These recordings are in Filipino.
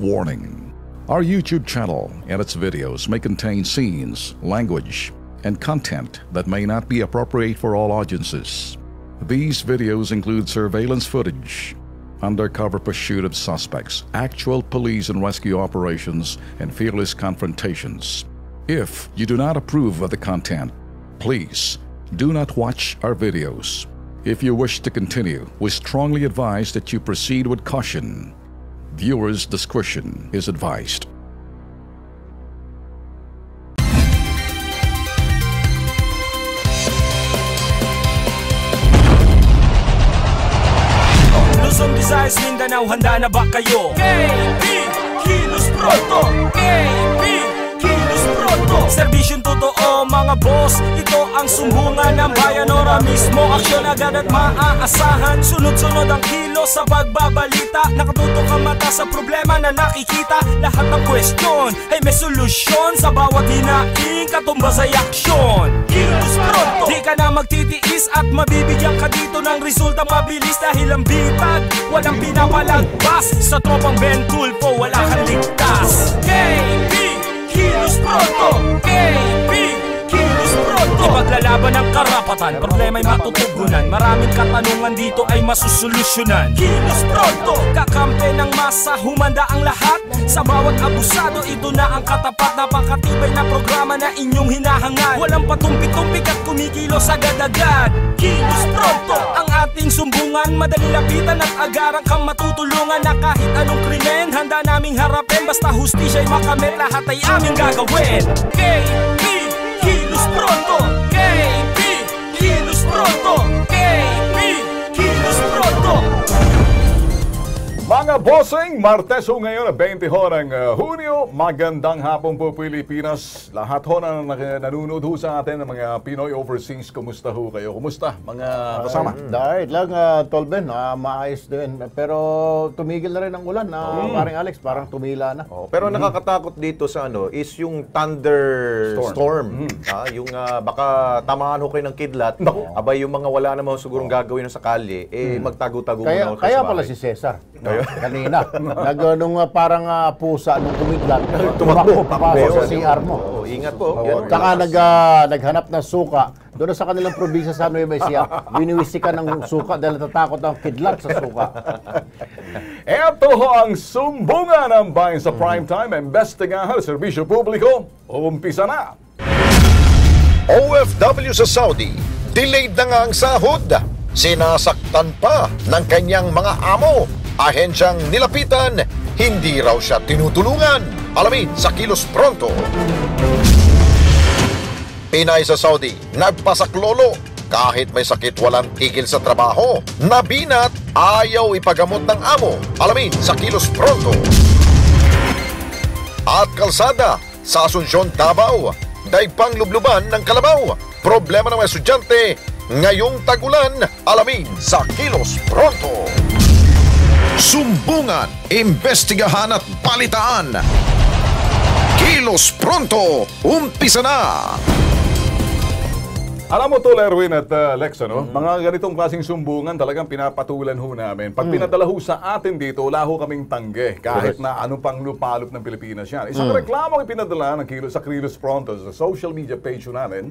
Warning: our YouTube channel and its videos may contain scenes, language, and content that may not be appropriate for all audiences. These videos include surveillance footage, undercover pursuit of suspects, actual police and rescue operations, and fearless confrontations. If you do not approve of the content, please do not watch our videos. If you wish to continue, we strongly advise that you proceed with caution. Viewers' discretion is advised. Luzon, Visayas, Mindanao, handa na ba kayo? KB, Kilos Pronto! KB, Kilos Pronto! Serbisyong totoo mga boss, ito ang sumbungan ng bayan. Ora mismo, aksyon agad at maaasahan. Sunod-sunod ang kilos sa pagbabalita. Nakatutok ang mata sa problema na nakikita. Lahat ng question ay may solusyon. Sa bawat hinaing, katumbas ay aksyon. Kilos Pronto! Di ka na magtitiis at mabibigyan ka dito ng resulta mabilis. Dahil ang bitag, walang pinapalagpas. Sa tropang Ben Tulfo, wala kang ligtas. KB, Kilos Pronto! KB, Kilos Pronto! Ipaglalaban ng karapatan, problema'y matutugunan. Maraming katanungan dito ay masusolusyonan. Kilos Pronto! Kakampi ng masa, humanda ang lahat. Sa bawat abusado, ito na ang katapat. Napakatibay na programa na inyong hinahangad. Walang patumpik-tumpik at kumikilos agad-agad. Kilos Pronto! Ang ating sumbungan, madali lapitan at agarang kang matutulungan. Na kahit anong krimen, handa naming harapin. Basta hustisya'y makamit, lahat ay aming gagawin. KB, Kilos Pronto! KB, Kilos Pronto! KB, Kilos Pronto! Mga bossing, Martes ho ngayon, 20 ho ng Hunyo. Magandang hapon po Pilipinas. Lahat ho na nanonood ho sa atin ng mga Pinoy overseas. Kumusta ho kayo? Kumusta mga kasama? Dahil lang, Tolben, maayos din. Pero tumigil na rin ang ulan. Paring Alex, parang tumila na. Pero nakakatakot dito sa is yung thunderstorm. Yung baka tamaan ho kayo ng kidlat. Abay yung mga wala naman sigurong gagawin sa kalye, magtago-tago muna ho Kaya pala si Cesar. Kanina. Nung parang pusa nung tumiglat. Tumakbo sa CR mo. Ingat po. Saka naghanap ng suka. Doon sa kanilang probinsya sa Nueva Ecija, biniwisikan ng suka dahil natatakot ang kidlat sa suka. Ito ho ang sumbungan ng bayan sa primetime. Imbestigahan sa serbisyo publiko. Umpisa na! OFW sa Saudi, delayed na nga ang sahod. Sinasaktan pa ng kanyang mga amo. Ahensyang nilapitan, hindi raw siya tinutulungan. Alamin sa Kilos Pronto. Pinay sa Saudi, nagpasaklolo. Kahit may sakit walang tigil sa trabaho. Nabinat, ayaw ipagamot ng amo. Alamin sa Kilos Pronto. At kalsada, sa Asunsyon, Davao, daig pang lubluban ng kalabaw. Problema ng mga estudyante, ngayong tag-ulan. Alamin sa Kilos Pronto. Sumbungan, imbestigahan at balitaan. Kilos Pronto, umpisa na! Alam mo to, Lerwin at Lex, mga ganitong klaseng sumbungan talagang pinapatulan ho namin. Pag pinadala ho sa atin dito, wala ho kaming tangge. Kahit na ano pang lupalop ng Pilipinas yan. Isang reklamo ang pinadala ng sa Kilos Pronto sa social media page namin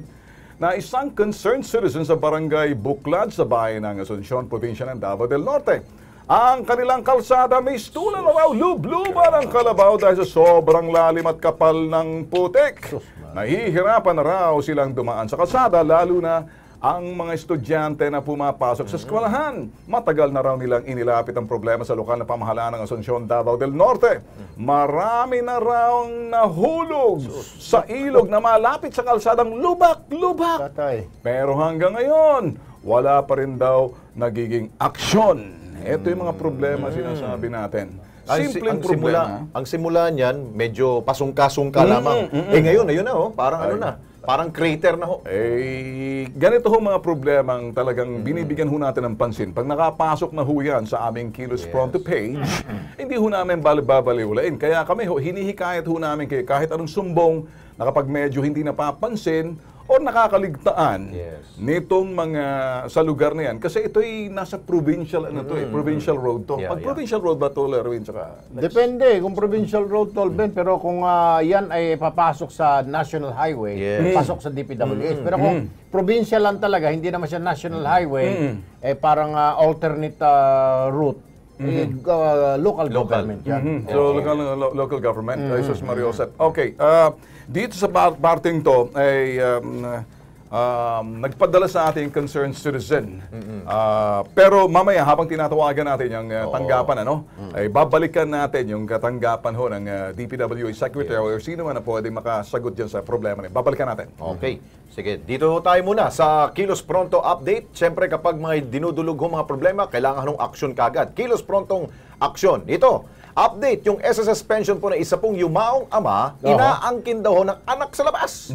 na isang concerned citizen sa barangay Buklad sa bayan ng Asunsyon, probinsya ng Davao del Norte. Ang kanilang kalsada may stulan na raw, lubluban ang kalabaw dahil sa sobrang lalim at kapal ng putik. Nahihirapan na raw silang dumaan sa kalsada, lalo na ang mga estudyante na pumapasok sa eskwelahan. Matagal na raw nilang inilapit ang problema sa lokal na pamahalaan ng Asunsyon, Davao del Norte. Marami na raw nahulog sa ilog na malapit sa kalsadang lubak-lubak. Pero hanggang ngayon, wala pa rin daw nagiging aksyon. Ito yung mga problema sinasabi natin. Simpleng problema. Ang simula niyan, medyo pasungka-sungka lamang. Ngayon, ayun na parang ano na. Parang crater na ho. Ganito ho mga problemang talagang binibigyan ho natin ng pansin. Pag nakapasok na ho yan sa aming Kilos Pronto page, hindi ho namin babaliwalain. Kaya kami ho, hinihikayat ho namin kayo kahit anong sumbong na kapag medyo hindi napapansin o nakakaligtaan Yes. nitong mga sa lugar na yan. Kasi ito'y nasa provincial, provincial road to. Yeah, Pag yeah. provincial road ba to, Lerwin? Tsaka, Depende kung provincial road, Tol Ben, pero kung yan ay papasok sa national highway, Yes. pasok sa DPWH. Pero kung provincial lang talaga, hindi naman siya national highway, parang alternate route, local government yan. So, local government, Jesus Mario Josep. Okay, dito sa parteng to ay nagpadala sa ating concerned citizen. Pero mamaya, habang tinatawagan natin yung tanggapan, ay babalikan natin yung katanggapan ho ng DPWH Secretary or sino man na pwede makasagot dyan sa problema niya. Babalikan natin. Okay. Sige, dito tayo muna sa Kilos Pronto Update. Siyempre, kapag mga dinudulog ho mga problema, kailangan ng aksyon kagad. Kilos Prontong aksyon. Ito, update, yung SSS pension po na isa pong yumaong ama, inaangkin daw ho ng anak sa labas.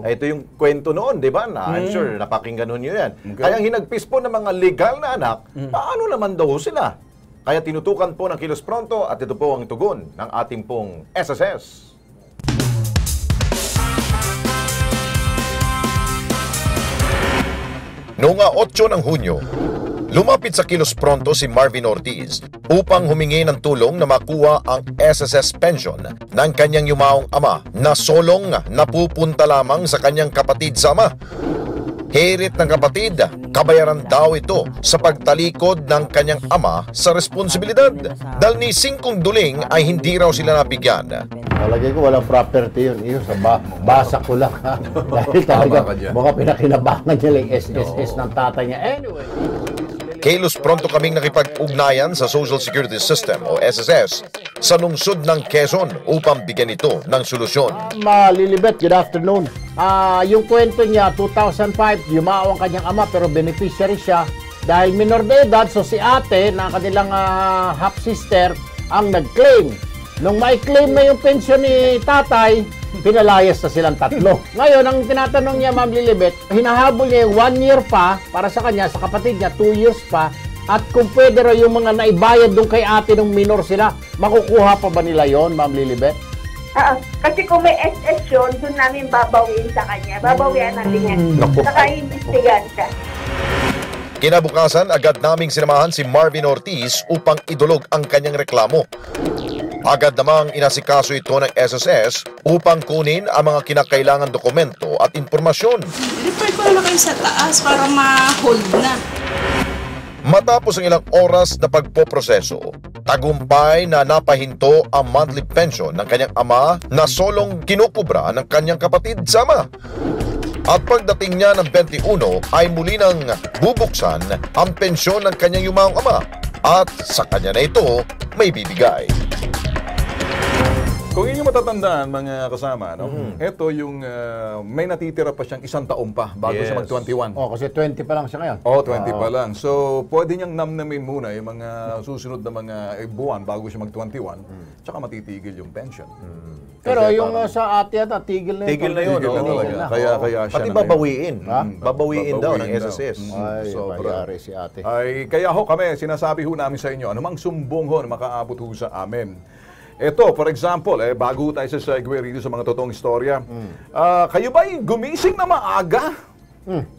Ito yung kwento noon, di ba? I'm sure napakinggan ho nyo yan. Kaya hinagpis po ng mga legal na anak, paano naman daw ho sila? Kaya tinutukan po ng Kilos Pronto at ito po ang tugon ng ating pong SSS. Noong 8 ng Hunyo, lumapit sa Kilos Pronto si Marvin Ortiz upang humingi ng tulong na makuha ang SSS pension ng kanyang yumaong ama na solong napupunta lamang sa kanyang kapatid sa ama. Hirit ng kapatid, kabayaran daw ito sa pagtalikod ng kanyang ama sa responsibilidad. Dahil ni Singkong Duling ay hindi raw sila nabigyan. Talagay ko walang property yun. Iyo, sa basa ko lang. Ha? Dahil talaga, baka pinakinabangan niya lang SSS ng tatay niya. Anyway. Kilos Pronto kaming nakipag-ugnayan sa Social Security System o SSS sa lungsod ng Quezon upang bigyan ito ng solusyon. Malilibet, good afternoon. Yung kwento niya, 2005, yumao ang kanyang ama pero beneficiary siya dahil minor de edad, so si ate na kanilang half-sister ang nag-claim. Nung may claim na yung pension ni tatay, pinalayas na silang tatlo. Ngayon, ang tinatanong niya, Ma'am Lilibet, hinahabol niya yung 1 year pa para sa kanya, sa kapatid niya, 2 years pa, at kung pwede raw yung mga naibayad doon kay ate nung minor sila, makukuha pa ba nila yon, Ma'am Lilibet? Kasi kung may SS yun, doon namin babawiin sa kanya. Babawian natin yan. Saka iimbestigahan siya. Kinabukasan, agad naming sinamahan si Marvin Ortiz upang idulog ang kanyang reklamo. Agad namang inasikaso ito ng SSS upang kunin ang mga kinakailangan dokumento at impormasyon. Refer ko na kayo sa taas para ma-hold na. Matapos ang ilang oras na pagpoproseso, tagumpay na napahinto ang monthly pension ng kanyang ama na solong kinukubra ng kanyang kapatid sa ama. At pagdating niya ng 21 ay muli nang bubuksan ang pensyon ng kanyang yumaong ama at sa kanya na ito may bibigay. Kung inyo matatandaan, mga kasama, ito yung may natitira pa siyang 1 taon pa bago siya mag-21. Kasi 20 pa lang siya ngayon. 20 pa lang. So, pwede niyang namnamin muna yung mga susunod na mga buwan bago siya mag-21, tsaka matitigil yung pension. Pero yung sa ate at tigil na yun. Tigil na yun, Tigil na oo. talaga. Kaya siya Pati na babawiin. Babawiin daw ng Babawiin daw. SSS. Ay, Sobra. bayari si ate. Ay, kaya ho kami, sinasabi ho namin sa inyo, anumang sumbong ho na makaabot ho sa amin. Ito, for example, bago tayo sa segue rito sa mga totoong istorya, kayo ba'y gumising na maaga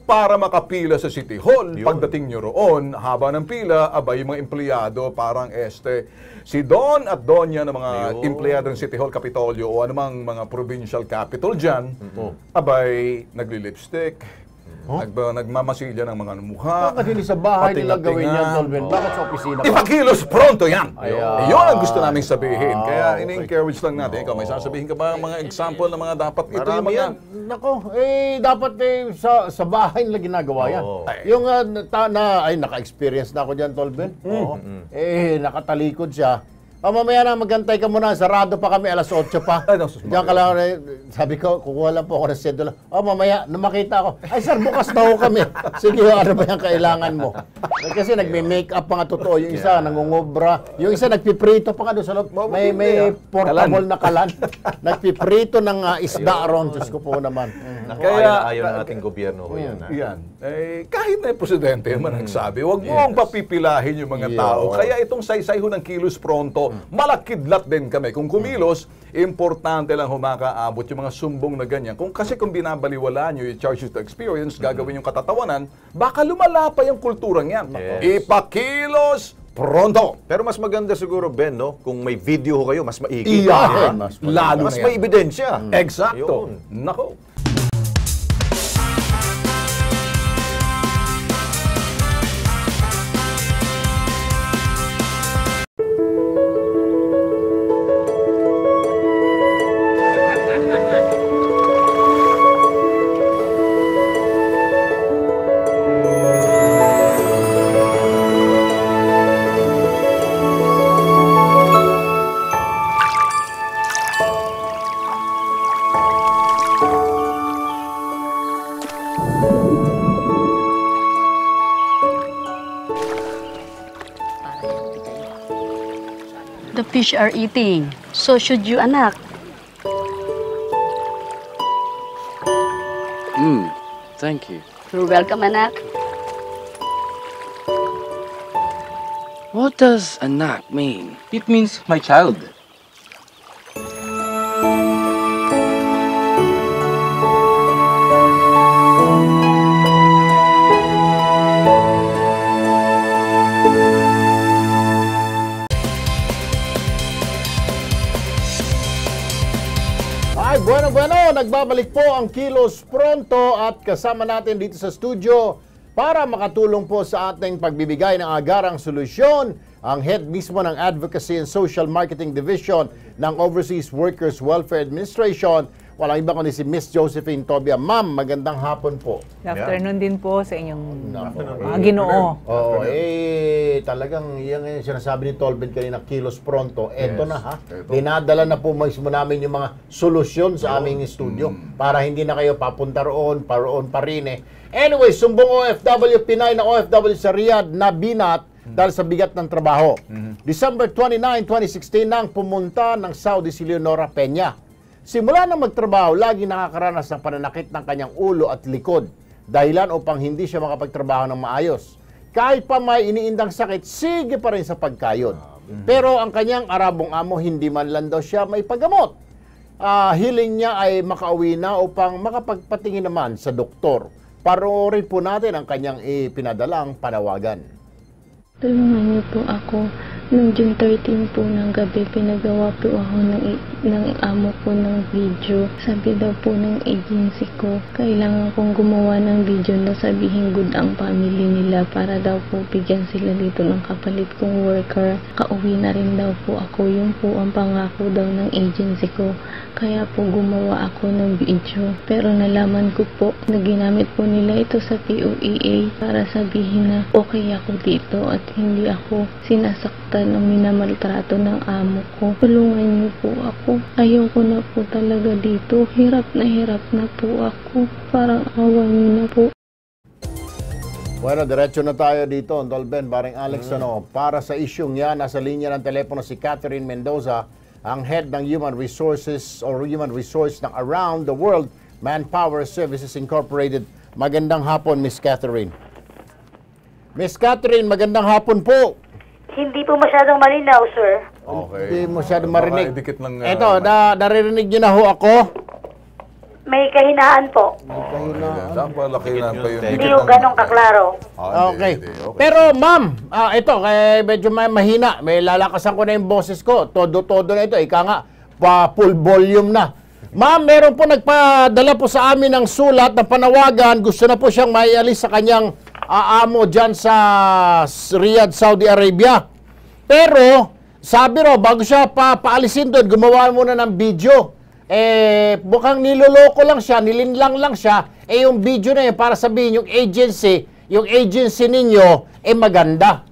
para makapila sa City Hall? Pagdating nyo roon, haba ng pila, abay yung mga empleyado, parang si Don at Donya ng mga empleyado ng City Hall, Kapitolyo o anumang mga provincial capital dyan, abay nagli-lipstick, nagmamasilya ng mga mukha. Bakit hindi sa bahay nila patinga-tinga. gawin yan, Tolben? Bakit sa opisina pa? Ipakilos pronto yan! Ayan. Yun ang gusto namin sabihin. Kaya ini-encourage lang natin. Ikaw, may sasabihin ka ba mga example ng mga dapat ito yung Marami mga... yan. Nako, dapat sa bahay nila ginagawa yan. Yung naka-experience na ako dyan, Tolben. Nakatalikod siya. Mamaya na, magantay ka muna. Sarado pa kami, alas 8 pa. Ay, no, sus, Diyan ka lang, sabi ko, kukuha lang po ako ng sedula. Mamaya, na makita ako. Ay, sir, bukas na ho kami. Sige, ano ba yung kailangan mo? Kasi nagme-make up pa nga totoo. Yung isa, nangungobra. Yung isa, nagpiprito pa nga doon sa loob. May portable na kalan. Nagpiprito ng isda ron. Diyos ko po naman. Kaya ayaw ng ating gobyerno ko yan. Yan. Kahit na yung presidente naman nagsabi, huwag mo ang papipilahin yung mga tao. Kaya itong saysay ho ng Kilos Pronto, po, malakidlat din kami. Kung kumilos, importante lang humakaabot yung mga sumbong na ganyan. Kasi kung binabaliwala nyo yung charge to experience, gagawin yung katatawanan, baka lumala pa yung kulturang yan. Ipakilos pronto. Pero mas maganda siguro, Ben, no? Kung may video ho kayo, mas maigi. Iyahin. Lalo Mas na may yan. ebidensya. Eksakto. Yun. Nako. The fish are eating. So should you, anak. Thank you. You're welcome, anak. What does anak mean? It means my child. Ay, bueno, nagbabalik po ang Kilos Pronto at kasama natin dito sa studio para makatulong po sa ating pagbibigay ng agarang solusyon ang head mismo ng Advocacy and Social Marketing Division ng Overseas Workers Welfare Administration. Walang iba kundi si Miss Josephine Tobia. Ma'am, magandang hapon po. Good afternoon din po sa inyong Ginoo. Oo, talagang yan yung sinasabi ni Tolben kanina, Kilos Pronto. Eto na ha. Dinadala na po mismo namin yung mga solusyon sa aming studio para hindi na kayo papunta roon, pa rin eh. Anyway, sumbong OFW, Pinay na OFW sa Riyadh na binat dahil sa bigat ng trabaho. December 29, 2016 nang pumunta ng Saudi si Leonora Peña. Simula na magtrabaho, lagi nakakaranas ng pananakit ng kanyang ulo at likod. Dahilan upang hindi siya makapagtrabaho ng maayos. Kahit pa may iniindang sakit, sige pa rin sa pagkayod. Pero ang kanyang Arabong amo, hindi man lang daw siya may paggamot. Hiling niya ay makauwi na upang makapagpatingin naman sa doktor. Panoorin po natin ang kanyang ipinadalang panawagan. Tulungan niyo po ako. Noong June 13 po ng gabi, pinagawa po ako ng amo ko ng video. Sabi daw po ng agency ko, kailangan kong gumawa ng video na sabihin good ang family nila para daw po bigyan sila dito ng kapalit kong worker. Kauwi na rin daw po ako. Yun po ang pangako daw ng agency ko. Kaya po gumawa ako ng video. Pero nalaman ko po na ginamit po nila ito sa POEA para sabihin na okay ako dito at hindi ako sinasaktan o minamaltrato ng amo ko. Tulungan niyo po ako. Ayoko na po talaga dito. Hirap na po ako. Parang awa niyo na po. Bueno, diretso na tayo dito, Dolben, Baring Alex, para sa isyong yan, nasa linya ng telepono si Catherine Mendoza, ang head ng Human Resources or Human Resource ng Around the World Manpower Services Incorporated. Magandang hapon, Miss Catherine. Miss Catherine, magandang hapon po. Hindi po masyadong malinaw, sir. Okay. Hindi masyadong marinig. Dikit lang, Eto, naririnig niyo na ho ako. May kahinaan po. Dapat lakihan pa yun. Hindi yung ganong kaklaro. Okay. Pero ma'am, ito, medyo mahina. May lalakasan ko na yung boses ko. Todo-todo na ito. Ika nga, full volume na. Ma'am, meron po nagpadala po sa amin ng sulat na panawagan. Gusto na po siyang maialis sa kanyang amo dyan sa Riyadh, Saudi Arabia. Pero, sabi raw, bago siya paalisin doon, gumawa muna ng video. Mukhang niloloko lang siya, nilinlang lang siya. Yung video na yun, para sabihin yung agency ninyo, maganda.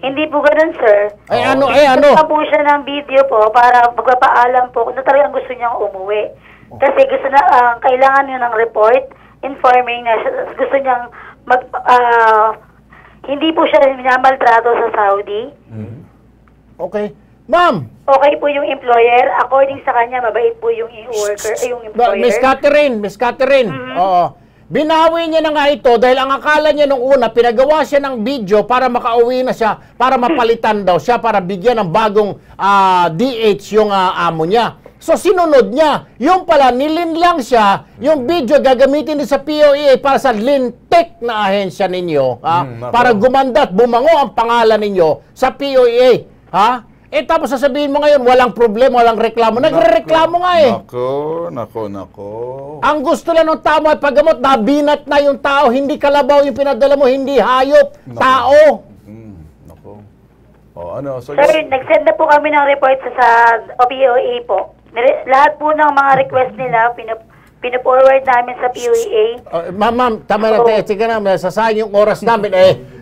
Hindi po ganun, sir. Ano? Gusto po siya ng video po para magpapaalam po kung talagang gusto niyang umuwi. Kasi gusto na, kailangan niya ng report informing na gusto niyang hindi po siya minamaltrato sa Saudi. Okay. Ma'am! Okay po yung employer. According sa kanya, mabait po yung worker, yung employer. Miss Catherine. Oo. Binawi niya na nga ito dahil ang akala niya nung una, pinagawa siya ng video para makauwi na siya, para mapalitan daw siya, para bigyan ng bagong DH yung amo niya. So sinunod niya. Yung pala, nilinlang siya, yung video gagamitin din sa POEA para sa lintik na ahensya ninyo, para gumanda at bumango ang pangalan ninyo sa POEA. Tapos sasabihin mo ngayon, walang problema, walang reklamo. Nagre-reklamo nga eh. Nako. Ang gusto lang ng tao ay paggamot, nabinat na yung tao, hindi kalabaw yung pinadala mo, hindi hayop, tao. Nako. Ano? So, Sir, nag-send na po kami ng report sa POEA po. Lahat po ng mga request nila, pinaforward namin sa POEA. Ma'am, tama na tayo. Sige na, sasayang yung oras namin.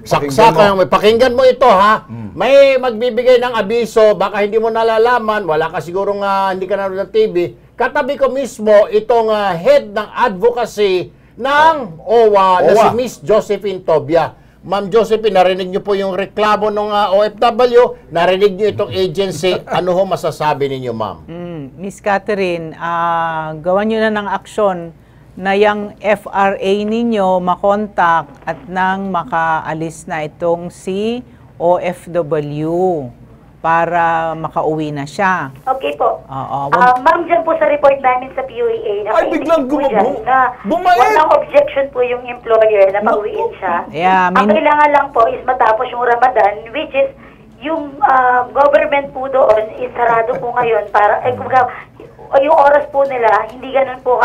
Saksakan, pakinggan mo ito ha. May magbibigay ng abiso, baka hindi mo nalalaman, wala ka sigurong hindi ka nanonood ng TV. Katabi ko mismo itong head ng advocacy ng OWA na si Miss Josephine Tobia. Ma'am Josephine, narinig niyo po yung reklamo ng OFW, narinig niyo itong agency. Ano ho masasabi ninyo, ma'am? Miss Catherine, gawan niyo na ng aksyon na yung FRA ninyo makontak at nang makaalis na itong si OFW para makauwi na siya. Okay po. Oo. Ma'am, dyan po sa report namin sa POEA, ay, biglang bumait. Walang objection po yung employer na pauwiin siya. Yeah, ang kailangan lang po is matapos yung Ramadan, which is yung government po doon is sarado po ngayon para yung oras po nila hindi ganun po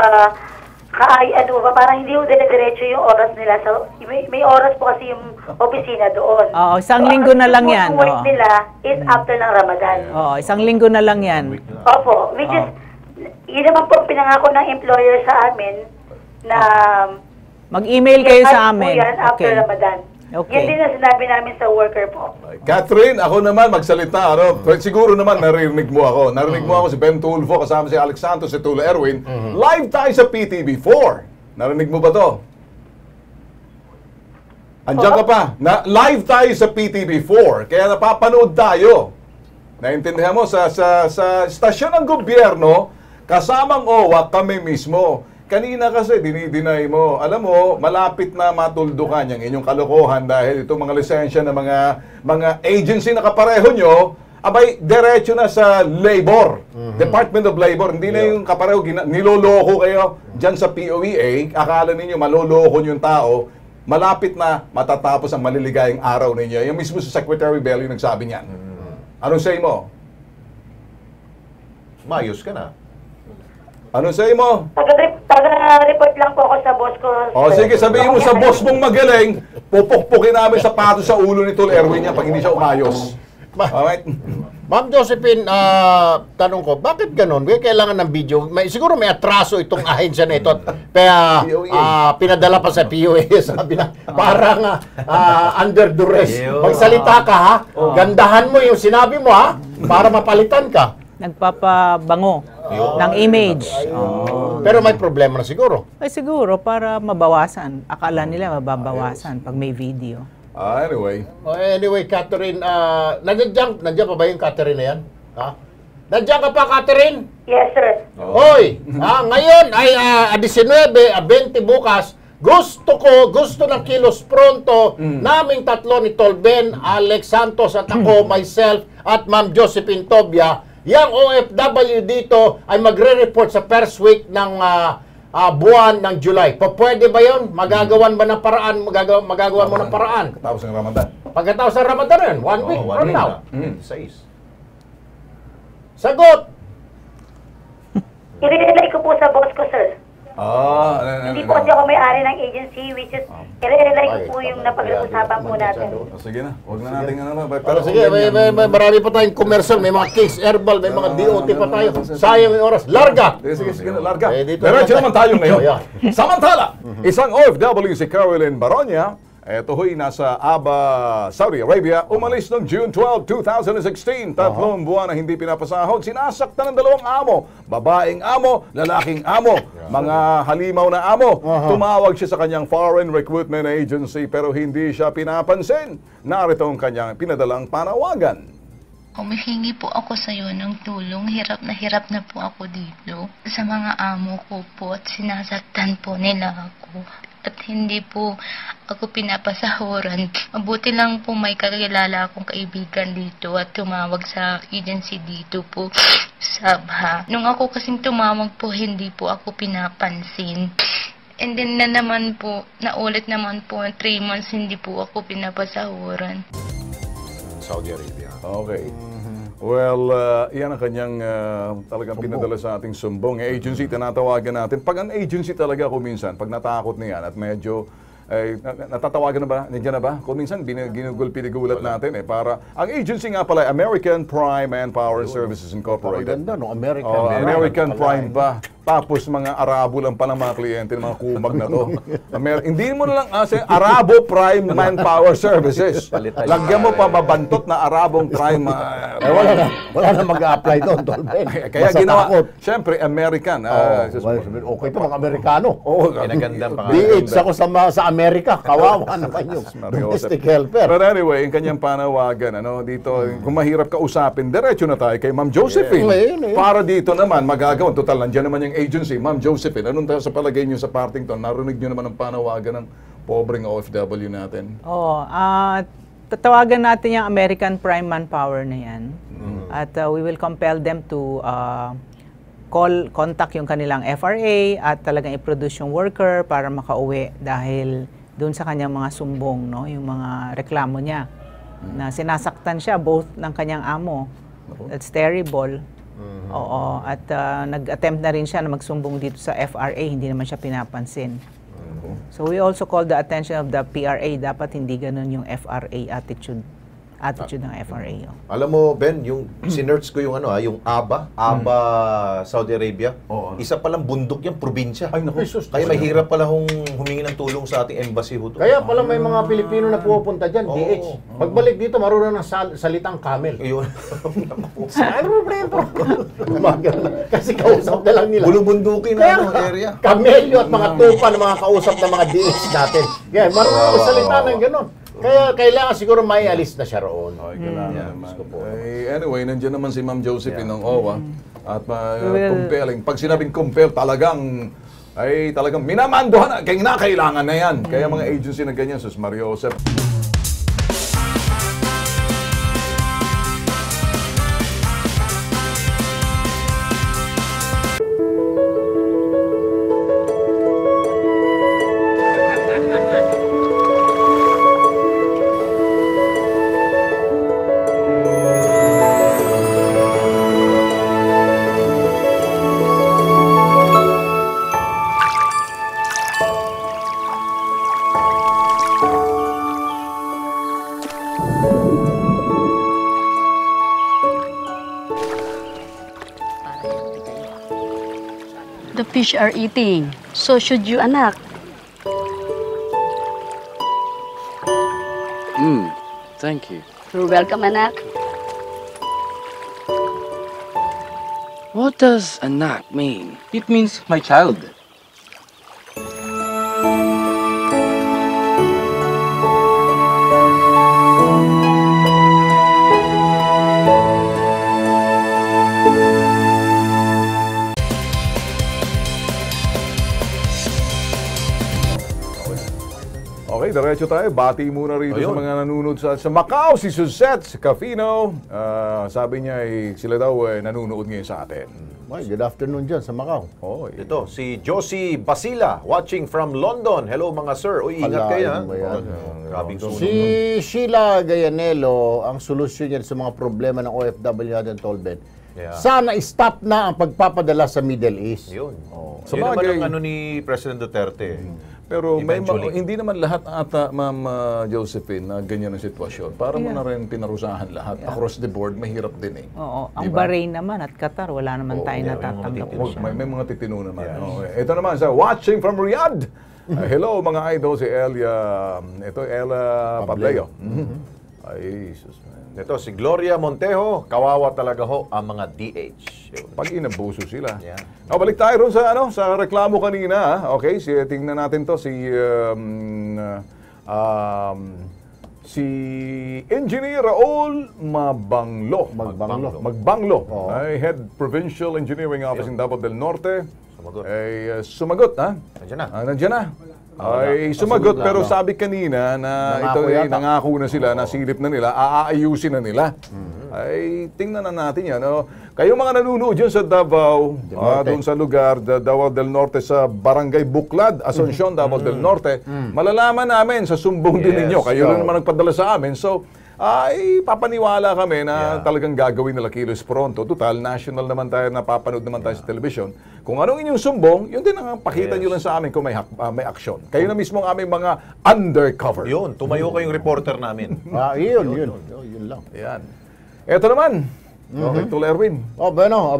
parang hindi po diretso yung oras nila. So, may oras po kasi yung opisina doon. Oo, isang linggo na lang yan. Yung work nila is after ng Ramadan. Oo, isang linggo na lang yan. Opo, which is, yun naman po pinangako ng employer sa amin na mag-email kayo sa amin. Yan after Ramadan. Yan din na sinabi namin sa worker po. Catherine, ako naman magsalita. Siguro naman narinig mo ako. Narinig mo ako si Ben Tulfo kasama si Alex Santos, si Tulo Erwin. Live tayo sa PTV4. Narinig mo ba to? Andiyan ka pa. Live tayo sa PTV4. Kaya napapanood tayo. Naintindihan mo, sa stasyon ng gobyerno, kasamang OWA kami mismo. Kanina kasi dinideny mo. Alam mo, malapit na matuldukan yung inyong kalokohan dahil itong mga lisensya ng mga agency na kapareho nyo, abay, diretso na sa labor. Department of Labor. Hindi na yung kapareho, niloloko kayo dyan sa POEA. Akala ninyo maloloko yung tao. Malapit na matatapos ang maliligayang araw ninyo. Yung mismo sa Secretary Bello yung nagsabi niyan. Anong say mo? Mayos ka na. Anong say mo? Taga-report lang po ako sa boss ko. Sige, sabihin mo sa boss mong magaling, pupukpukin namin sapatos sa ulo ni Tol Erwin niya pag hindi siya umayos. Alright? Ma'am Josephine, tanong ko, bakit ganun? Kailangan ng video. Siguro may atraso itong ahensya na ito. Kaya pinadala pa sa POA. Sabi na, parang under duress. Magsalita ka ha. Gandahan mo yung sinabi mo ha. Para mapalitan ka. Nagpapabango ng image. Pero may problema na siguro. Ay siguro para mabawasan. Akala nila mababawasan pag may video. Anyway, Catherine, nandiyan pa ba yung Catherine na yan? Nandiyan ka pa, Catherine? Yes, sir. Hoy, ngayon ay 19, 20 bukas. Gusto ng Kilos Pronto, naming tatlo ni Tol Ben, Alex Santos at ako, myself, at Ma'am Josephine Tobia. Yang OFW dito ay magre-report sa first week ng buwan ng July. Pwede ba yun? Magagawan ba ng paraan? Magagawan mo ng paraan? Pagkatapos ng Ramadan. Pagkatapos ng Ramadan yun, 1 week from now. 6. Sagot! I-relay ko po sa boss ko, sir. Hindi po kasi ako may-ari ng agency, which is, i-relay ko po yung napag-usapan po natin. Sige na, huwag na natin Pero sige, marami pa tayong commercial, may mga Kings Herbal, may mga DOT pa tayo. Sayang yung oras. Larga! Sige na, larga. Diretso naman tayo ngayon. Samantala, isang OFW si Caroline Baronia, ito ho'y nasa Aba, Saudi Arabia, umalis noong June 12, 2016. 3 buwan na hindi pinapasahod. Sinasaktan ng 2 amo. Babaeng amo, lalaking amo, mga halimaw na amo. Tumawag siya sa kanyang foreign recruitment agency pero hindi siya pinapansin. Narito ang kanyang pinadalang panawagan. Humihingi po ako sa iyo ng tulong. Hirap na po ako dito. Sa mga amo ko po at sinasaktan po nila ako. At hindi po ako pinapasahuran. Mabuti lang po may kakilala akong kaibigan dito at tumawag sa agency dito po sa Sabha. Nung ako kasing tumawag po, hindi po ako pinapansin. And then naulit naman po, 3 months hindi po ako pinapasahuran. Saudi Arabia. Okay. Well, yan ang kanyang talagang pinadala sa ating sumbong. Agency, tinatawagan natin. Pag ang agency talaga kung minsan, pag natakot na yan at medyo natatawagan na ba? Nandiyan na ba? Kung minsan, pinigulat natin para... Ang agency nga pala, American Prime Manpower Services Incorporated. Maganda, no? American Prime ba? Tapos mga Arabo lang pala mga kliyente ng mga kumag na to. Hindi mo na lang kasi Arabo Prime Manpower Services. Lagyan mo pa mabantot na Arabong Prime. Wala na mag-a-apply doon, Tolben. Kaya ginawa, siyempre, American. Okay ito, mga Amerikano. Pinagandang pangalan. DH ako sa Amerika. Kawawa naman yung domestic helper. But anyway, yung kanyang panawagan, dito, kung mahirap ka usapin, diretso na tayo kay Ma'am Josephine. Para dito naman, magagawan. Total, nandiyan naman yung agency, Ma'am Josephine. Anong sa palagay niyo sa Partington? Narinig niyo naman ang panawagan ng pobreng OFW natin. Tatawagan natin yung American Prime Manpower na yan. At we will compel them to contact yung kanilang FRA at talagang i-produce yung worker para makauwi dahil doon sa kanyang mga sumbong, no? Yung mga reklamo niya na sinasaktan siya both ng kanyang amo. That's terrible. Oo, at nag-attempt na rin siya na magsumbong dito sa FRA, hindi naman siya pinapansin. So we also call the attention of the PRA, dapat hindi ganun yung FRA attitude ng FRA. Alam mo, Ben, yung sinerch ko yung yung ABA Saudi Arabia, isa palang bundok yung probinsya. Ay, naku. Kaya mahirap pala humingi ng tulong sa ating embassy. Kaya pala may mga Pilipino na pupunta dyan, DH. Pagbalik dito, marunong ng salitang camel. Ayun. Kasi kausap na lang nila. Bulubundukin na area. Kamelyo at mga tupa ng mga kausap ng mga DH natin. Kaya marunong salita ng gano'n. Kaya kailangan siguro may alis na siya roon. Anyway, nandiyan naman si Ma'am Josephine ng OWA. At compelling. Pag sinabing compel, talagang minamandohan na. Kailangan na yan. Kaya mga agency na ganyan, Sus Mario Joseph. The fish are eating. So should you, anak. Thank you. You're welcome, anak. What does anak mean? It means my child. Okay, diretso tayo. Bati muna rito sa mga nanonood sa Macau, si Suzette Cafino. Sabi niya, sila daw nanonood ngayon sa atin. Good afternoon dyan sa Macau. Ito, si Josie Basila, watching from London. Hello mga sir. Uy, ingat kayo. Grabing sunog. Si Sheila Gayanelo, ang solusyon niya sa mga problema ng OFW natin, Tolben. Sana stop na ang pagpapadala sa Middle East. Yun. Yun naman ang ni President Duterte. Pero hindi naman lahat ata, Ma'am Josephine, na ganyan ang sitwasyon. Para mo na rin pinarusahan lahat. Across the board, mahirap din Oo. Ang Bahrain naman at Qatar, wala naman tayo natatanggap. May mga titino naman. Ito naman, watching from Riyadh. Hello mga idol, si Elia. Ito, Ella Pableo. Ay, Jesus. Ito, si Gloria Montejo, kawawa talaga ho ang mga DH. Pag inabuso sila. Balik tayo ron sa reklamo kanina. Okay, tingnan natin to, si si Engineer Raul Magbanglo, ay Head Provincial Engineering Office in Davao del Norte. Ay sumagot, ha? Nandiyan na. Ay sumagot, pero sabi kanina na ito ay nangako na sila, nasilip na nila, aayusin na nila. Ay tingnan na natin yan. Kayong mga nanonood dyan sa Davao, doon sa lugar, Davao del Norte, sa Barangay Buklad, Asuncion, Davao del Norte, malalaman namin sa sumbong din ninyo. Kayo rin naman nagpadala sa amin. So, ay papaniwala kami na talagang gagawin nila Kilos Pronto. Total, national naman tayo, napapanood naman tayo sa television. Kung anong inyong sumbong, yun din ang pakita nyo lang sa amin kung may aksyon. Kayo na mismo ang aming mga undercover. Yun, tumayo kayong reporter namin. Yun lang. Ayan. Ito naman. Okay, Tol Erwin. Bueno,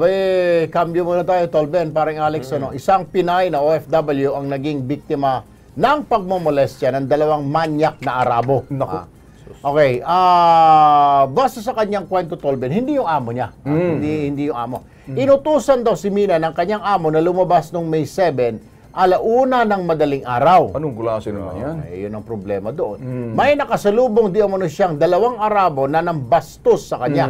cambio muna tayo, Tol Ben, parang Alex. Isang Pinay na OFW ang naging biktima ng pagmomolestya ng dalawang manyak na Arabo. Okay, basta sa kanyang kwento, Tol Ben, hindi yung amo niya. Hindi yung amo. Inutusan daw si Mina ng kanyang amo na lumabas nung May 7, alauna ng madaling araw. Anong klase naman yan? Yun ang problema doon. May nakasalubong di umano siyang dalawang Arabo na nambastos sa kanya.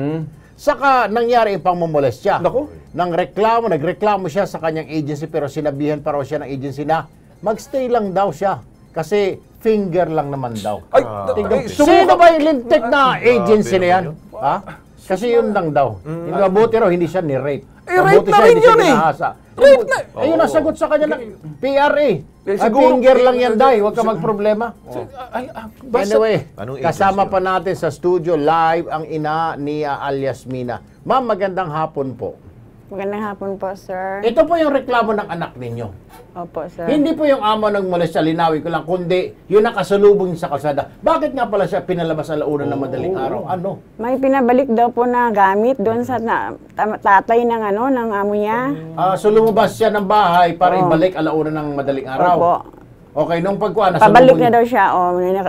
Saka nangyari yung pangmomolestya. Nagreklamo siya sa kanyang agency, pero sinabihan pa raw siya ng agency na magstay lang daw siya. Kasi finger lang naman daw. Sino ba yung lintik na agency na yan? Kasi yun lang daw. Mabuti raw, hindi siya ni-rape. Rape na rin yun eh! Rape na! Ayun ang sagot sa kanya ng PRA. Finger lang yan, Day. Huwag ka magproblema. Anyway, kasama pa natin sa studio live ang ina ni alias Mina. Ma'am, magandang hapon po. Magandang hapon po, sir. Ito po yung reklamo ng anak ninyo. Opo, sir. Hindi po yung amo ng molestya, linawin ko lang, kundi yung nakasalubong sa kalsada. Bakit nga pala siya pinalabas alauna ng madaling araw? Ano? May pinabalik daw po na gamit doon sa tatay ng ng amo niya. So lumabas siya ng bahay para ibalik alauna ng madaling araw. Opo. Okay, nung pagkuha, pabalik na daw siya,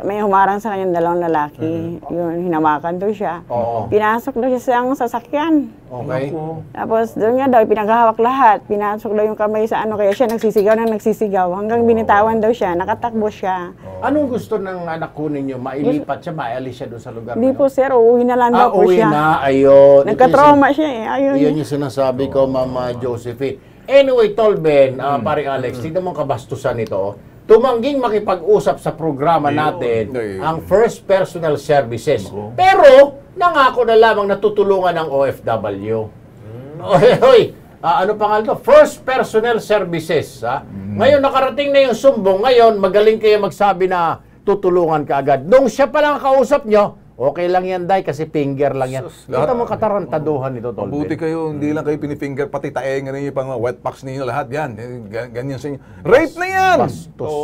may humarang sa kanyang dalawang lalaki. Yun, hinawakan daw siya. Pinasok daw siya sa sasakyan. Okay. Tapos doon nga daw, pinaghahawak lahat. Pinasok daw yung kamay sa kaya siya nagsisigaw. Hanggang binitawan daw siya, nakatakbo siya. Anong gusto ng anak ko ninyo? Mailipat siya, maalis siya doon sa lugar? Hindi po, sir. Uuwi na lang daw po siya. Uuwi na, ayun. Nagka-trauma siya eh. Ayun. Yan yung sinasabi ko, Mama Josephine. Anyway, Tolben, paring Alex, tignan mo kabastusan ito. Tumangging makipag-usap sa programa natin ang First Personal Services. Pero, nangako na lamang natutulungan ng OFW. Ano pangalan to? First Personal Services. Ngayon, nakarating na yung sumbong. Ngayon, magaling kayo magsabi na tutulungan ka agad. Nung siya pa lang kausap nyo, okay lang yan, Day, kasi finger lang yan. Ito mo katarantaduhan nito, Tolben. Mabuti kayo, hindi lang kayo pinifinger, pati taenga ninyo, pang wet packs ninyo, lahat yan. Ganyan sa inyo. Rape na yan!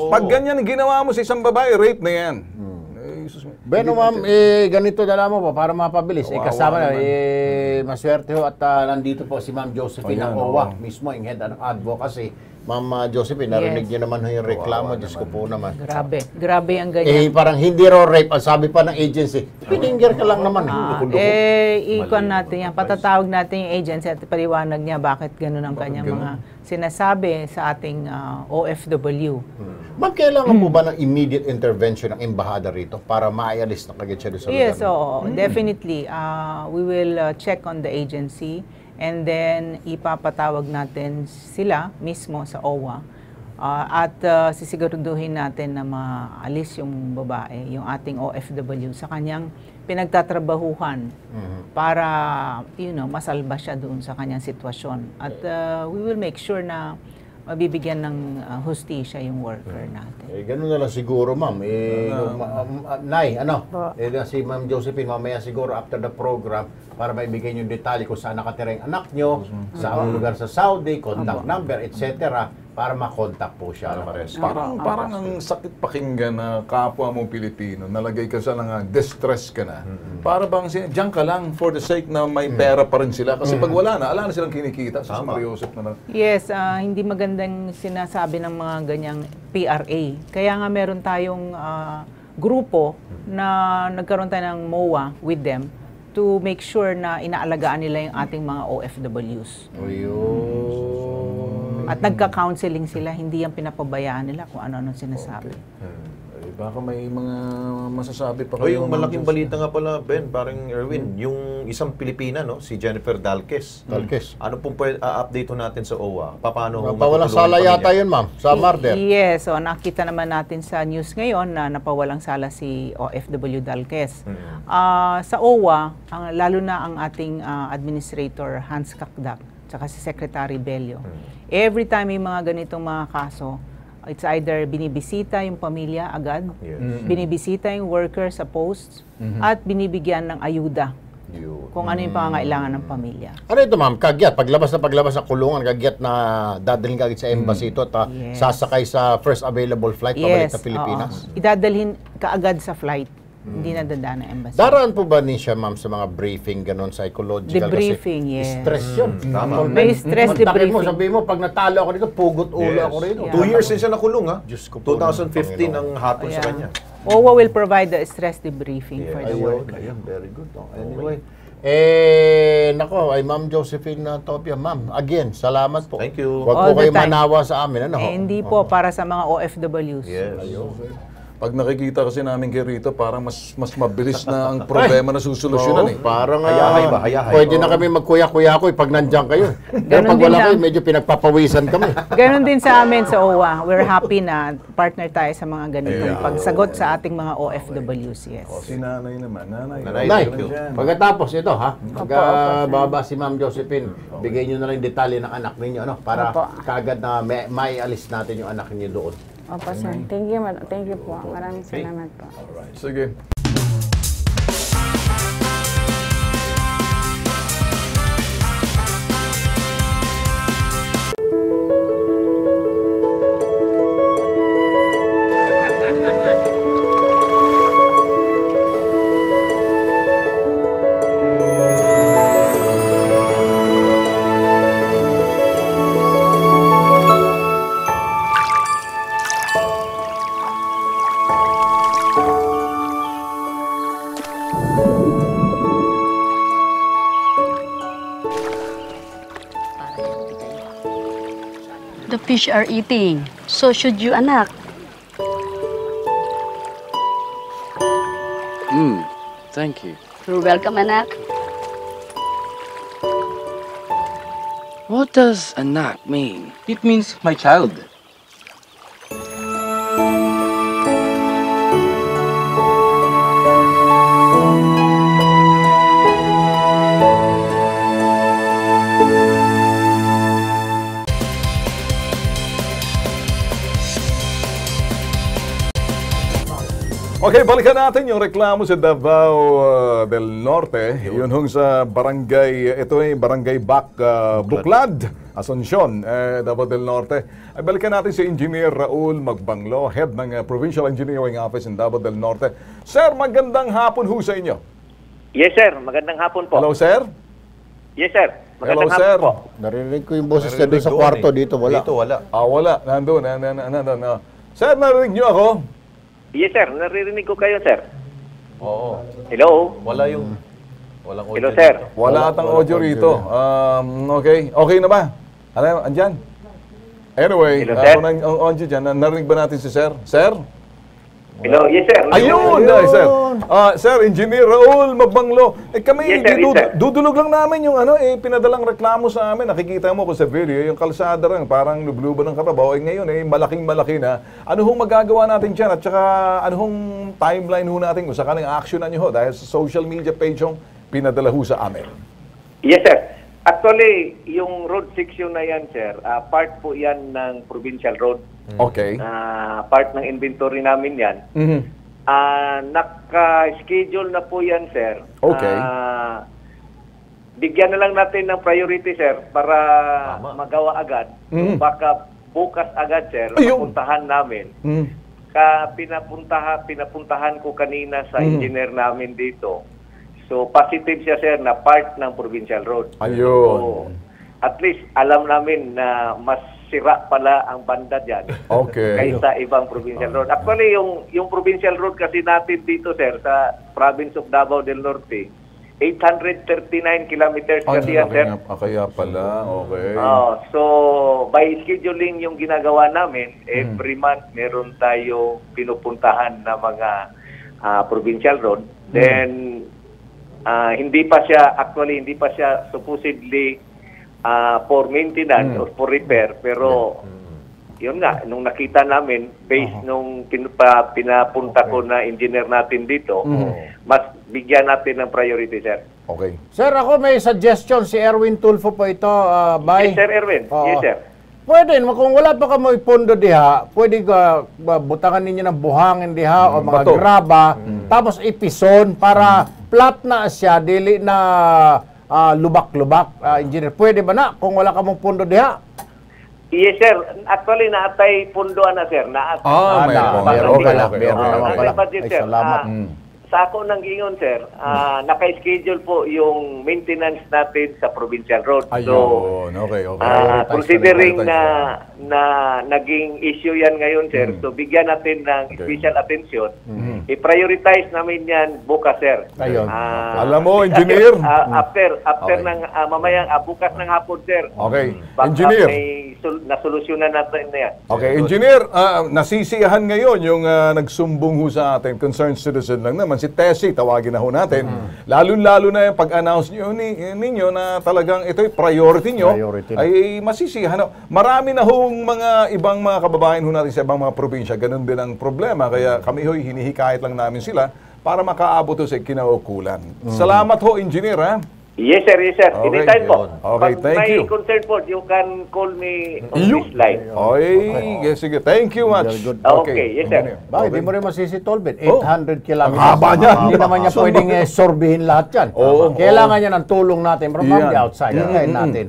Pag ganyan ginawa mo sa isang babae, rape na yan. Bueno, ma'am, ganito na lang mo po, para mapabilis. Kasama na, maswerte ho at nandito po si Ma'am Josephine ng OWA, mismo yung head ng advocacy. Ma'am Josephine, narinig niyo naman yung reklamo, Diyos ko po naman. Grabe ang ganyan. Parang hindi raw rape, ang sabi pa ng agency, pininger ka lang naman. Ikon natin yan, patatawag natin yung agency at paliwanag niya bakit gano'n ang kanyang mga sinasabi sa ating OFW. Ma'am, kailangan po ba ng immediate intervention ng embahada rito para maialis na kagad siya doon sa lugar? Yes, definitely. We will check on the agency. And then, ipapatawag natin sila mismo sa OWA at sisiguraduhin natin na maalis yung babae, yung ating OFW sa kanyang pinagtatrabahuhan para, masalba siya doon sa kanyang sitwasyon. At we will make sure na mabibigyan ng hustisya yung worker natin. Ganun na lang siguro, ma'am. Nay, si Ma'am Josephine, mamaya siguro after the program, para maibigay yung detalye kung saan nakatira yung anak nyo, sa lugar sa Saudi, contact number, etc. para makontak po siya. Parang ang sakit pakinggan na kapwa mong Pilipino, nalagay ka sa distress ka na. Para bang diyan ka lang for the sake na may pera pa rin sila. Kasi pag wala na silang kinikita. Sa Mariosep na. Yes, hindi magandang sinasabi ng mga ganyang PRA. Kaya nga meron tayong grupo na nagkaroon tayo ng MOA with them to make sure na inaalagaan nila yung ating mga OFWs. At nagka-counseling sila, hindi yung pinapabayaan nila kung ano-ano sinasabi. Baka may mga masasabi pa kayo. Yung malaking balita nga pala, Ben, parang Erwin, yung isang Pilipina, no, si Jennifer Dalquez. Ano pong update natin sa OWA? Paano napawalang sala yata yun, ma'am, sa murder. Yes, so nakita naman natin sa news ngayon na napawalang sala si OFW Dalquez. Sa OWA, lalo na ang ating Administrator Hans Kakdak, tsaka si Secretary Bello. Every time may mga ganitong mga kaso, it's either binibisita yung pamilya agad, binibisita yung worker sa posts, at binibigyan ng ayuda kung ano yung pangangailangan ng pamilya. Ano ito, ma'am? Kagyat. Paglabas sa kulungan, kagyat na dadalhin kagad sa embassy ito at sasakay sa first available flight pabalik sa Pilipinas? Idadalhin kaagad sa flight. Hindi na dadaan ng embassy. Daraan po ba niya, ma'am, sa mga briefing, ganun, psychological? Debriefing, yes. Stress yun. May stress debriefing. Sabihin mo, pag natalo ako dito, pugot ulo ako rito. 2 years din siya nakulong, ha? 2015 ang hatol sa kanya. OWA will provide the stress debriefing for the worker. Very good. Anyway, nako, ay Ma'am Josephine Topia, ma'am, again, salamat po. Thank you. Huwag po kayo manawa sa amin, ano? Hindi po, para sa mga OFWs. Yes. Pag nakikita kasi namin kay Rito, parang mas mabilis na ang problema na susolusyonan Parang hayahay. Pwede na kami magkuya-kuya-kuy pag nandiyan kayo. Pero pag wala kayo, medyo pinagpapawisan kami. Ganon din sa amin sa OWA. We're happy na partner tayo sa mga ganitong pagsagot sa ating mga OFWs. Yes. Si nanay naman. Nanay, pagkatapos ito, ha? Pagkababa si Ma'am Josephine, bigay nyo na lang detalye ng anak ninyo, ano? Para kaagad na may alis natin yung anak ninyo doon. Opo, sir. Thank you po. Maraming salamat po. Alright. Sige. The fish are eating. So should you, anak. Thank you. You're welcome, anak. What does anak mean? It means my child. Okay, balikan natin yung reklamo sa Davao del Norte. Yun hong sa barangay, ito ay barangay Buklad, Asuncion, Davao del Norte. Ay balikan natin si Engineer Raul Magbanglo, Head ng Provincial Engineering Office in Davao del Norte. Sir, magandang hapon ho sa inyo. Yes, sir. Magandang hapon po. Hello, sir. Yes, sir. Magandang Hello, sir. hapon po. Narinig ko yung boses niya doon sa kwarto. Dito wala. Dito wala. Wala. Nandun. Sir, narinig niyo ako? Yes, sir. Naririnig ko kayo, sir. Oo. Hello? Wala yung... Walang audio. Hello, sir. Wala atang audio rito. Okay. Okay na ba? Ano, andyan? Anyway, hello, sir. Audio dyan. Narinig ba natin si sir? Sir? Hello, yes, sir. Ayun! Sir. Sir, Engineer Raul Magbanglo. Kami, yes, sir, dudulog lang namin yung pinadalang reklamo sa amin. Nakikita mo ko sa video, yung kalsada rin, parang lubluban ng karabaw. Ngayon, malaking-malaki na. Ano hong magagawa natin dyan? At saka, ano hong timeline ho natin kung sakaling actionan nyo ho? Dahil sa social media page yung pinadala ho sa amin. Yes, sir. Actually, yung road section na yan, sir, part po yan ng provincial road. Okay. Part ng inventory namin yan. Naka-schedule na po yan, sir. Okay. Bigyan na lang natin ng priority, sir, para magawa agad. Baka bukas agad, sir, mapuntahan namin. Pinapuntahan ko kanina sa engineer namin dito. So, positive siya, sir, na part ng provincial road. Ayun. So, at least, alam namin na mas sira pala ang banda dyan. Okay. Kaysa ibang provincial road. Actually, yung provincial road kasi natin dito, sir, sa province of Davao del Norte, 839 kilometers kasi yan, sir. Kaya pala, okay. So, by scheduling yung ginagawa namin, every month meron tayo pinupuntahan na mga provincial road. Then, hindi pa siya supposedly for maintenance or for repair, pero yun nga, nung nakita namin, based nung pinapunta ko na engineer natin dito, mas bigyan natin ng priority, sir. Okay. Sir, ako may suggestion. Si Erwin Tulfo po ito. Yes, Sir Erwin. Yes, sir. Pwede, kung wala pa ka mo ipondo diha, pwede butangan ninyo ng buhangin diha o mga graba, tapos ipison para flat na siya, dili na lubak-lubak. Engineer, pwede ba na kung wala ka mong pondo diha? Yes, sir. Actually, naatay pundoan na, sir. Meron budget, sir. Salamat. Sa ako nang gingon, sir, naka-schedule po yung maintenance natin sa provincial road. Ayun, okay. Considering na naging issue yan ngayon, sir, so bigyan natin ng special attention. I-prioritize namin yan bukas, sir. Ayun. Alam mo, engineer. After ng mamayang bukas ng hapon, sir. Okay. Engineer. Nasolusyonan natin na yan. Okay, engineer, nasisiyahan ngayon yung nagsumbong ho sa atin, concerned citizen lang naman, si Tessie, tawagin na ho natin. Lalo-lalo na yung pag-announce ninyo na talagang ito'y priority nyo, ay masisiyahan. Marami na hong mga ibang mga kababayan ho natin sa ibang mga probinsya, ganun din ang problema. Kaya kami ho'y hinihikayat lang namin sila para makaabot ho sa kinaukulan. Salamat ho, engineer, ha? Yes, sir. Yes, sir. Okay. Anytime po. Okay, thank you. Pag may concern po, you can call me on this line. Okay, sige. Thank you much. Okay, yes, sir. Bakit? Di mo rin masisitolbit. 800 kilometers. Ang haba niya. Hindi naman niya pwedeng sorbihin lahat yan. Kailangan niya ng tulong natin from the outside. Kaya natin.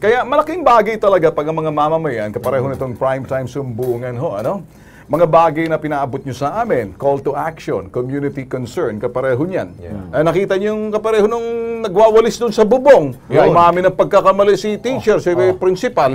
Kaya malaking bagay talaga pag ang mga mamamayan, kapareho nitong primetime sumbungan ho, ano? Mga bagay na pinaabot nyo sa amin, call to action, community concern, kapareho niyan. Nakita nyo yung kapareho nung nagwawalis doon sa bubong. Umami ng pagkakamali si teacher, si principal.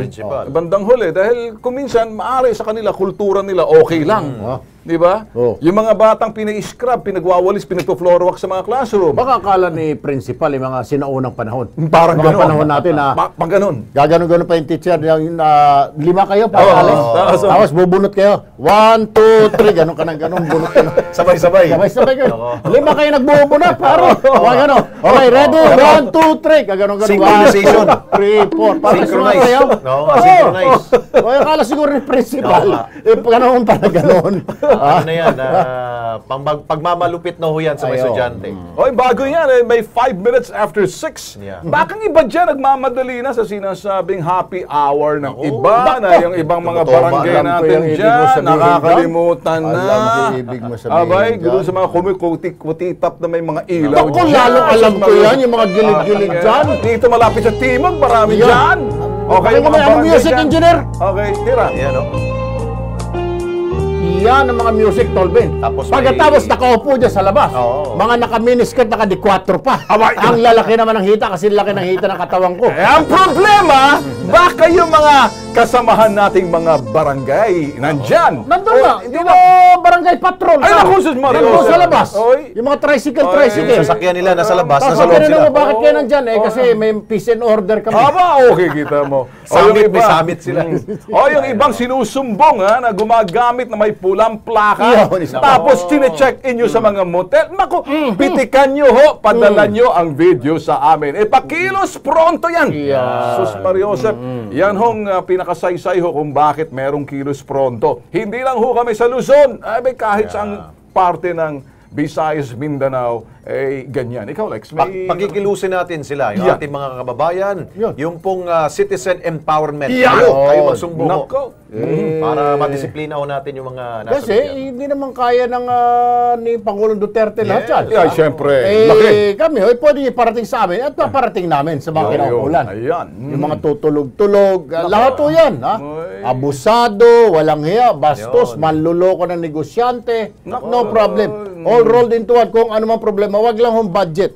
Bandang huli, dahil kuminsan, maaari sa kanila, kultura nila, okay lang. Di ba? Yung mga batang pina-scrub, pinagwawalis, pinagpo-floor walk sa mga classroom. Baka akala ni principal yung mga sinaunang panahon. Parang mga panahon natin na pag ganun. Gaganon-ganon pa yung teacher. Yung 5 kayo, pakalis. Tapos bubunot kayo. 1, 2, 3. Ganon ka ng ganon. Bunot ka na. Sabay-sabay. Sabay-sabay kayo. 5 kayo nagbubunot. Paro. Okay, ready? 1, 2, 3. Gaganon-ganon. Synchronization. 3, 4. Synchronize. Synchronize. Akala siguro ni principal. Ganon pa na ganon. Ano na yan? Pagmamalupit na ho yan sa mga estudyante. Bago yan. May 5 minutes after 6. Bakang iba dyan nagmamadali na sa sinasabing happy hour ng iba na yung ibang mga barangay natin dyan. Nakakalimutan na. Abay, ganoon sa mga kumikutitap na may mga ilaw dyan. Lalong alam ko yan, yung mga gilid-gilid dyan. Dito malapit sa Timog, marami dyan. Okay, mga barangay music engineer. Okay, tira. Yan, no? Yan ang mga music, Tolben. Pagkatapos nakaupo dyan sa labas, mga naka-miniskirt, naka-D4 pa. Ang lalaki naman ng hita kasi laki ng hita ng katawan ko. Ang problema, baka yung mga kasamahan nating mga barangay nandyan. Nandun na. Hindi ba barangay patrol? Ay, naku, sus Mario. Nandun sa labas. Yung mga tricycle. Sasakyan nila nasa labas, nasa loob sila. sila. Bakit kayo nandyan? Kasi may peace and order kami. Okay, kita mo. Summit sila. Yung ibang sinusumbong na gumagamit na may pulang plaka. Tapos tine-check in nyo sa mga motel. Naku, pitikan nyo ho, padala nyo ang video sa amin. Pakilos pronto yan. Sus Mario Joseph, yan hong pinakasaysay ho kung bakit merong kilos pronto. Hindi lang ho kami sa Luzon, ay kahit sa parte ng Visayas, Mindanao, ganyan. Ikaw, Lex, may... Pakikilusin natin sila, yung ating mga kababayan, yung pong citizen empowerment. Kayo magsumbong para madisiplina ho natin yung mga nasa kasi hindi naman kaya ng ni Pangulong Duterte lahat yan. Siyempre. Kami, pwede iparating sa amin at paparating namin sa mga kinaukulan. Yung mga tutulog-tulog, lahat po yan. Abusado, walang hiya, bastos, manluloko ng negosyante. No problem. All rolled into one. Kung ano mang problema, wag lang hong budget.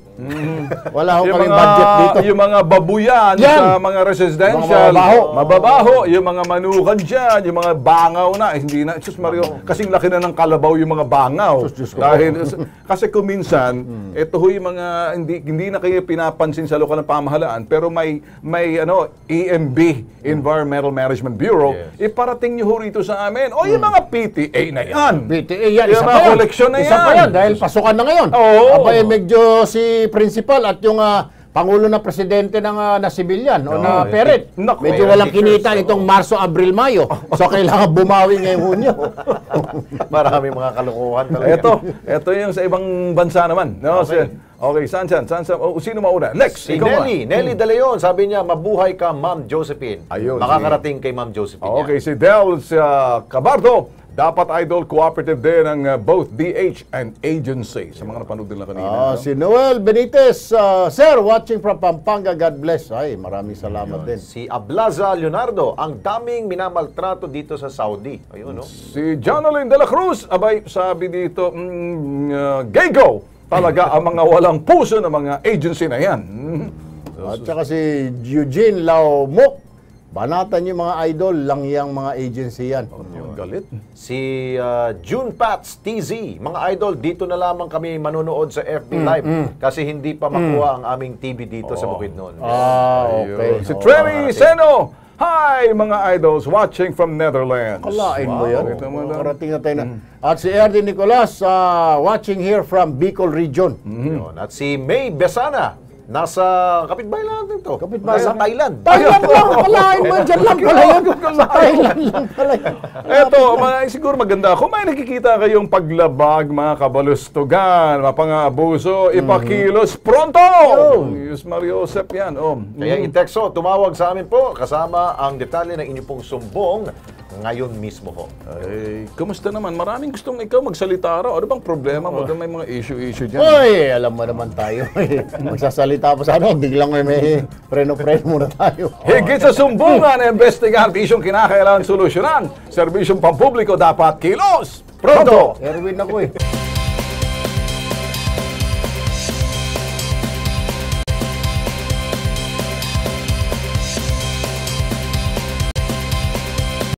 Wala akong Yung kaming mga- budget dito. Yung mga babuyan Yan. sa mga residential, Mga mababaho. mababaho, yung mga manukan dyan, yung mga bangaw na, hindi na, Diyos Mario, kasing laki na ng kalabaw yung mga bangaw. Diyos ko. Dahil, kasi kuminsan, ito ho yung mga, hindi na kayo pinapansin sa lokal ng pamahalaan, pero may EMB, Environmental Management Bureau, iparating nyo ho rito sa amin. O yung mga PTA na yan. PTA yan, Yung isa mga pa yan. koleksyon na Isa pa yan. yan, dahil pasukan na ngayon. Oo. Abay, medyo si principal at yung Pangulo na Presidente ng na civilian o na Peret. Naku. Medyo walang kinita itong Marso, Abril, Mayo. So, kailangan bumawi ngayong Hunyo. Maraming mga kalokohan talaga. Ito yung sa ibang bansa naman. No? Okay, saan? Sino mauna? Next, Si ikaw Nelly. Nelly De Leon, sabi niya, mabuhay ka, Ma'am Josephine. Ayun, Makakarating kay Ma'am Josephine. Okay, si Del Cabardo. Dapat idol cooperative din ng both DH and agency. Sa mga napanood nila kanina. Si Noel Benitez, Sir, watching from Pampanga, God bless. Ay, maraming salamat din. Si Ablaza Leonardo, ang daming minamaltrato dito sa Saudi. Ayun, no? Si Jonalyn De La Cruz, abay, sabi dito, gaygo talaga ang mga walang puso ng mga agency na yan. At saka si Eugene Laumok, banatan yung mga idol, lang yung mga agency yan. Galit. Si June Pats TZ, mga idol, dito na lamang kami manonood sa FB Live kasi hindi pa makuha ang aming TV dito sa Bukidnon. Okay. Si Trenny Seno, hi mga idols watching from Netherlands. Kalain mo yan. Ito mo lang. Karating na tayo na. At si Erdi Nicolas, watching here from Bicol Region. Yun. At si May Besana, nasa kapitbahay lang natin to. Kapitbahay Nasa lang. Thailand. Thailand lang, kalain mo. Diyan lang pala yun. Sa Thailand lang pala yun. Eto, siguro maganda. Kung may nakikita kayong paglabag, mga kabalustugan, mapang-abuso, ipakilos pronto! Yes, Mario Josep yan. Kaya i-texto, tumawag sa amin po kasama ang detalye ng inyong pong sumbong ngayon mismo ho. Ay, kumusta naman? Maraming gustong ikaw magsalita raw. Ano bang problema mo? May mga issue dyan. Uy, alam mo naman tayo. Magsasalita pa sana, biglang may preno-preno muna tayo. Higit sa sumbungan, investigahan, isyong kinakailangang solusyonan. Serbisyong pampubliko dapat kilos! Pronto! Erwin ako eh.